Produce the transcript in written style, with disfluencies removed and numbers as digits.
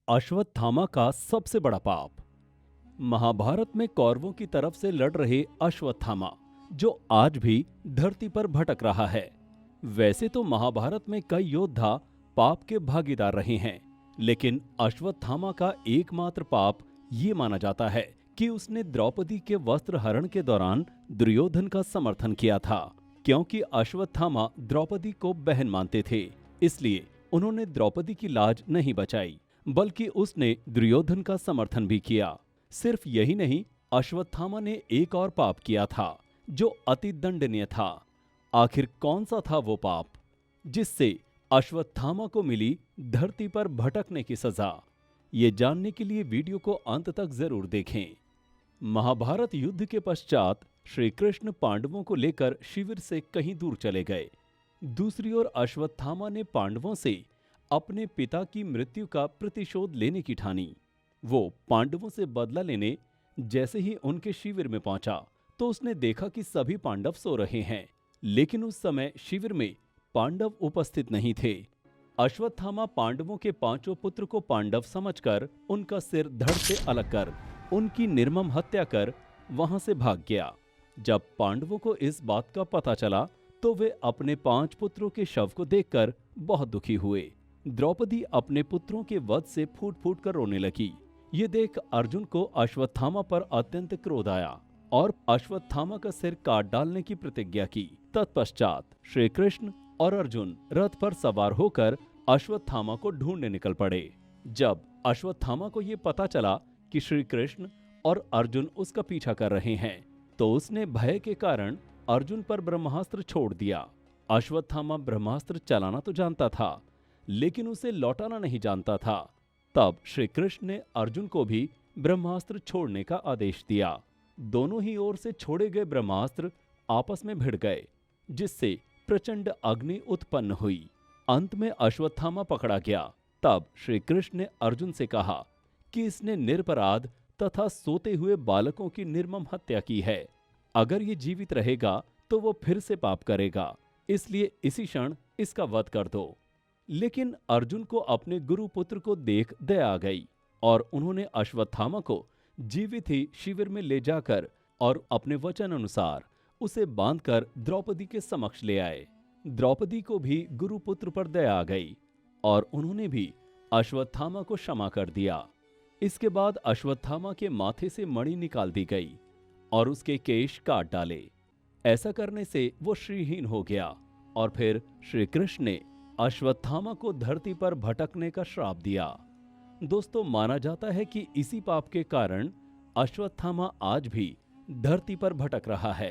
अश्वत्थामा का सबसे बड़ा पाप। महाभारत में कौरवों की तरफ से लड़ रहे अश्वत्थामा, जो आज भी धरती पर भटक रहा है। वैसे तो महाभारत में कई योद्धा पाप के भागीदार रहे हैं, लेकिन अश्वत्थामा का एकमात्र पाप ये माना जाता है कि उसने द्रौपदी के वस्त्र हरण के दौरान दुर्योधन का समर्थन किया था। क्योंकि अश्वत्थामा द्रौपदी को बहन मानते थे, इसलिए उन्होंने द्रौपदी की लाज नहीं बचाई, बल्कि उसने दुर्योधन का समर्थन भी किया। सिर्फ यही नहीं, अश्वत्थामा ने एक और पाप किया था जो अति दंडनीय था। आखिर कौन सा था वो पाप जिससे अश्वत्थामा को मिली धरती पर भटकने की सजा? ये जानने के लिए वीडियो को अंत तक जरूर देखें। महाभारत युद्ध के पश्चात श्री कृष्ण पांडवों को लेकर शिविर से कहीं दूर चले गए। दूसरी ओर अश्वत्थामा ने पांडवों से अपने पिता की मृत्यु का प्रतिशोध लेने की ठानी। वो पांडवों से बदला लेने जैसे ही उनके शिविर में पहुंचा तो उसने देखा कि सभी पांडव सो रहे हैं, लेकिन उस समय शिविर में पांडव उपस्थित नहीं थे। अश्वत्थामा पांडवों के पांचों पुत्र को पांडव समझकर उनका सिर धड़ से अलग कर उनकी निर्मम हत्या कर वहां से भाग गया। जब पांडवों को इस बात का पता चला तो वे अपने 5 पुत्रों के शव को देखकर बहुत दुखी हुए। द्रौपदी अपने पुत्रों के वध से फूट फूट कर रोने लगी। ये देख अर्जुन को अश्वत्थामा पर अत्यंत क्रोध आया और अश्वत्थामा का सिर काट डालने की प्रतिज्ञा की। तत्पश्चात श्री कृष्ण और अर्जुन रथ पर सवार होकर अश्वत्थामा को ढूंढने निकल पड़े। जब अश्वत्थामा को ये पता चला कि श्री कृष्ण और अर्जुन उसका पीछा कर रहे हैं, तो उसने भय के कारण अर्जुन पर ब्रह्मास्त्र छोड़ दिया। अश्वत्थामा ब्रह्मास्त्र चलाना तो जानता था, लेकिन उसे लौटाना नहीं जानता था। तब श्री कृष्ण ने अर्जुन को भी ब्रह्मास्त्र छोड़ने का आदेश दिया। दोनों ही ओर से छोड़े गए ब्रह्मास्त्र आपस में भिड़ गए, जिससे प्रचंड अग्नि उत्पन्न हुई। अंत में अश्वत्थामा पकड़ा गया। तब श्री कृष्ण ने अर्जुन से कहा कि इसने निरपराध तथा सोते हुए बालकों की निर्मम हत्या की है। अगर ये जीवित रहेगा तो वो फिर से पाप करेगा, इसलिए इसी क्षण इसका वध कर दो। लेकिन अर्जुन को अपने गुरु पुत्र को देख दया आ गई और उन्होंने अश्वत्थामा को जीवित ही शिविर में ले जाकर और अपने वचन अनुसार उसे बांधकर द्रौपदी के समक्ष ले आए। द्रौपदी को भी गुरु पुत्र पर दया आ गई और उन्होंने भी अश्वत्थामा को क्षमा कर दिया। इसके बाद अश्वत्थामा के माथे से मणि निकाल दी गई और उसके केश काट डाले। ऐसा करने से वो श्रीहीन हो गया और फिर श्री कृष्ण ने अश्वत्थामा को धरती पर भटकने का श्राप दिया। दोस्तों, माना जाता है कि इसी पाप के कारण अश्वत्थामा आज भी धरती पर भटक रहा है।